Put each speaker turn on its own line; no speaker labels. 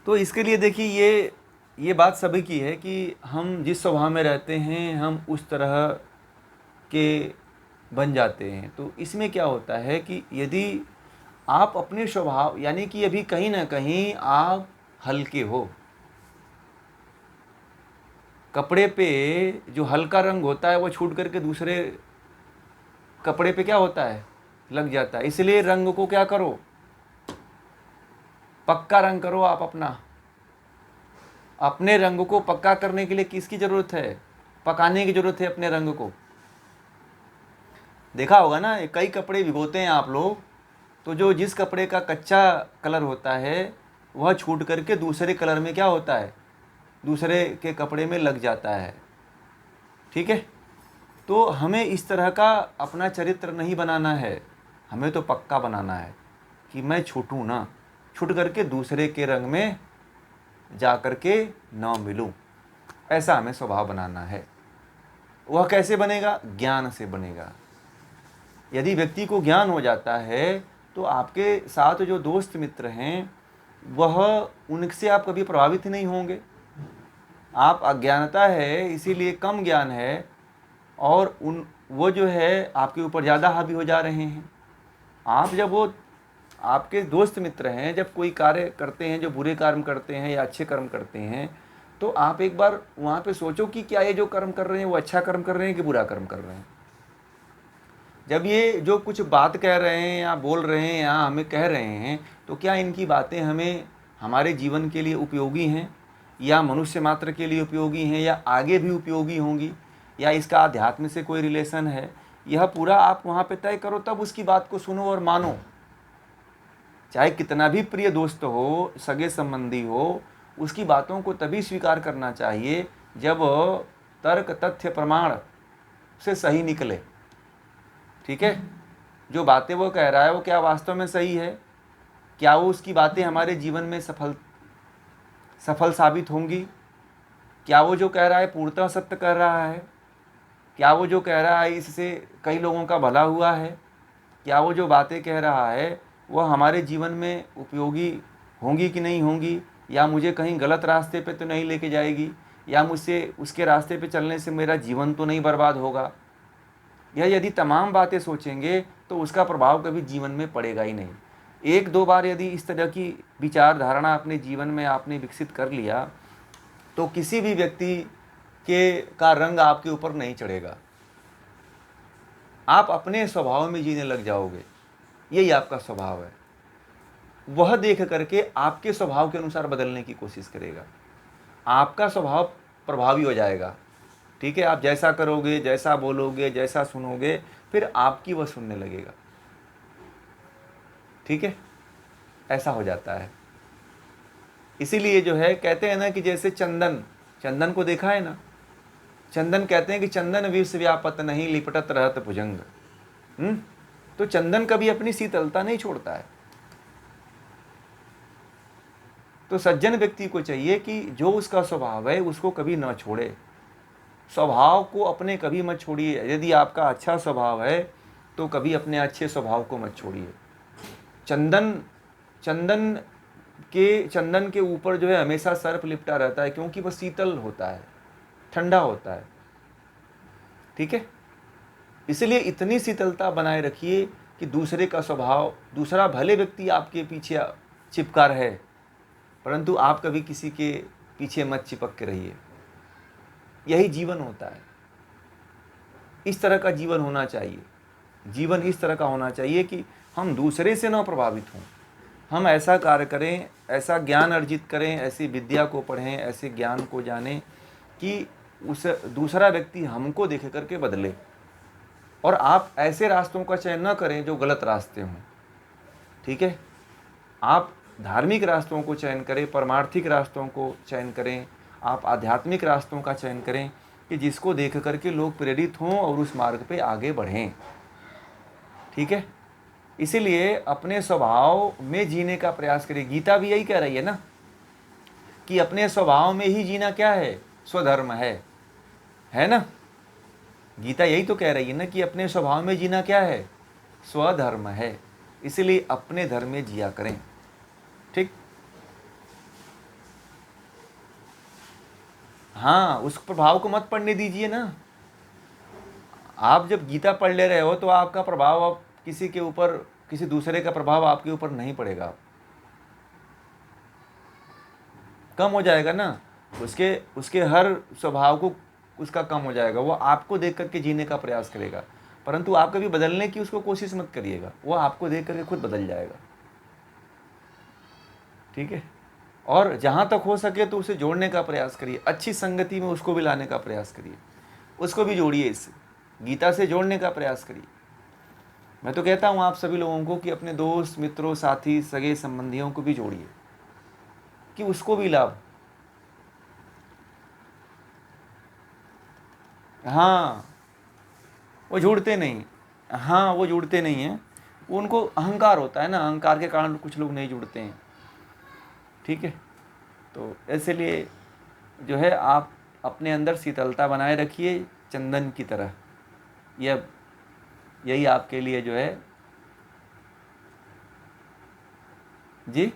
तो इसके लिए देखिए ये बात सभी की है कि हम जिस स्वभाव में रहते हैं हम उस तरह के बन जाते हैं। तो इसमें क्या होता है कि यदि आप अपने स्वभाव यानी कि अभी कहीं ना कहीं आप हल्के हो, कपड़े पे जो हल्का रंग होता है वो छूट करके दूसरे कपड़े पे क्या होता है, लग जाता है। इसलिए रंग को क्या करो, पक्का रंग करो। आप अपने रंग को पक्का करने के लिए किसकी ज़रूरत है, पकाने की ज़रूरत है अपने रंग को। देखा होगा ना, कई कपड़े भिगोते हैं आप लोग, तो जो जिस कपड़े का कच्चा कलर होता है वह छूट करके दूसरे कलर में क्या होता है, दूसरे के कपड़े में लग जाता है। ठीक है, तो हमें इस तरह का अपना चरित्र नहीं बनाना है, हमें तो पक्का बनाना है कि मैं छूटूं ना, छूट करके दूसरे के रंग में जा करके ना मिलूं। ऐसा हमें स्वभाव बनाना है। वह कैसे बनेगा, ज्ञान से बनेगा। यदि व्यक्ति को ज्ञान हो जाता है तो आपके साथ जो दोस्त मित्र हैं वह, उनसे आप कभी प्रभावित नहीं होंगे। आप अज्ञानता है इसीलिए कम ज्ञान है और वो जो है आपके ऊपर ज़्यादा हावी हो जा रहे हैं। आप जब वो आपके दोस्त मित्र हैं जब कोई कार्य करते हैं, जो बुरे कर्म करते हैं या अच्छे कर्म करते हैं, तो आप एक बार वहाँ पे सोचो कि क्या ये जो कर्म कर रहे हैं वो अच्छा कर्म कर रहे हैं कि बुरा कर्म कर रहे हैं। जब ये जो कुछ बात कह रहे हैं या बोल रहे हैं या हमें कह रहे हैं, तो क्या इनकी बातें हमें हमारे जीवन के लिए उपयोगी हैं या मनुष्य मात्र के लिए उपयोगी हैं या आगे भी उपयोगी होंगी, या इसका अध्यात्म से कोई रिलेशन है, यह पूरा आप वहाँ पे तय करो, तब उसकी बात को सुनो और मानो। चाहे कितना भी प्रिय दोस्त हो, सगे संबंधी हो, उसकी बातों को तभी स्वीकार करना चाहिए जब तर्क तथ्य प्रमाण से सही निकले। ठीक है, जो बातें वो कह रहा है वो क्या वास्तव में सही है, क्या वो उसकी बातें हमारे जीवन में सफल साबित होंगी, क्या वो जो कह रहा है पूर्णतः सत्य कर रहा है, क्या वो जो कह रहा है इससे कई लोगों का भला हुआ है, क्या वो जो बातें कह रहा है वह हमारे जीवन में उपयोगी होंगी कि नहीं होंगी, या मुझे कहीं गलत रास्ते पे तो नहीं लेके जाएगी, या मुझसे उसके रास्ते पे चलने से मेरा जीवन तो नहीं बर्बाद होगा। यह यदि तमाम बातें सोचेंगे तो उसका प्रभाव कभी जीवन में पड़ेगा ही नहीं। एक दो बार यदि इस तरह की विचारधारणा अपने जीवन में आपने विकसित कर लिया तो किसी भी व्यक्ति का रंग आपके ऊपर नहीं चढ़ेगा। आप अपने स्वभाव में जीने लग जाओगे, यही आपका स्वभाव है। वह देख करके आपके स्वभाव के अनुसार बदलने की कोशिश करेगा, आपका स्वभाव प्रभावी हो जाएगा। ठीक है, आप जैसा करोगे, जैसा बोलोगे, जैसा सुनोगे, फिर आपकी वह सुनने लगेगा। ठीक है, ऐसा हो जाता है। इसीलिए जो है कहते हैं ना कि जैसे चंदन को देखा है ना, चंदन कहते हैं कि चंदन विष व्यापत नहीं लिपटत रहत भुजंग। तो चंदन कभी अपनी शीतलता नहीं छोड़ता है। तो सज्जन व्यक्ति को चाहिए कि जो उसका स्वभाव है उसको कभी न छोड़े, स्वभाव को अपने कभी मत छोड़िए। यदि आपका अच्छा स्वभाव है तो कभी अपने अच्छे स्वभाव को मत छोड़िए। चंदन के ऊपर जो है हमेशा सर्प लिपटा रहता है, क्योंकि वह शीतल होता है, ठंडा होता है। ठीक है, इसलिए इतनी शीतलता बनाए रखिए कि दूसरे का स्वभाव, दूसरा भले व्यक्ति आपके पीछे चिपका रहे परंतु आप कभी किसी के पीछे मत चिपक के रहिए। यही जीवन होता है, इस तरह का जीवन होना चाहिए। जीवन इस तरह का होना चाहिए कि हम दूसरे से ना प्रभावित हों, हम ऐसा कार्य करें, ऐसा ज्ञान अर्जित करें, ऐसी विद्या को पढ़ें, ऐसे ज्ञान को जानें कि उस दूसरा व्यक्ति हमको देख करके बदले। और आप ऐसे रास्तों का चयन न करें जो गलत रास्ते हों। ठीक है, आप धार्मिक रास्तों को चयन करें, परमार्थिक रास्तों को चयन करें, आप आध्यात्मिक रास्तों का चयन करें कि जिसको देख करके लोग प्रेरित हों और उस मार्ग पे आगे बढ़ें। ठीक है, इसीलिए अपने स्वभाव में जीने का प्रयास करें। गीता भी यही कह रही है ना कि अपने स्वभाव में ही जीना क्या है, स्वधर्म है ना। गीता यही तो कह रही है ना कि अपने स्वभाव में जीना क्या है, स्वधर्म है। इसलिए अपने धर्म में जिया करें। ठीक, हाँ, उस प्रभाव को मत पड़ने दीजिए ना। आप जब गीता पढ़ ले रहे हो तो आपका प्रभाव अब किसी के ऊपर, किसी दूसरे का प्रभाव आपके ऊपर नहीं पड़ेगा, कम हो जाएगा ना। उसके उसके हर स्वभाव को उसका कम हो जाएगा। वो आपको देख करके जीने का प्रयास करेगा, परंतु आप कभी बदलने की उसको कोशिश मत करिएगा, वो आपको देख करके खुद बदल जाएगा। ठीक है। और जहाँ तक हो सके तो उसे जोड़ने का प्रयास करिए, अच्छी संगति में उसको भी लाने का प्रयास करिए, उसको भी जोड़िए, इससे गीता से जोड़ने का प्रयास करिए। मैं तो कहता हूँ आप सभी लोगों को कि अपने दोस्त मित्रों साथी सगे संबंधियों को भी जोड़िए, कि उसको भी लाभ। हाँ, वो जुड़ते नहीं। हाँ, वो जुड़ते नहीं हैं, उनको अहंकार होता है ना, अहंकार के कारण कुछ लोग नहीं जुड़ते हैं। ठीक है। तो इसलिए जो है आप अपने अंदर शीतलता बनाए रखिए चंदन की तरह। यह यही आपके लिए जो है। जी।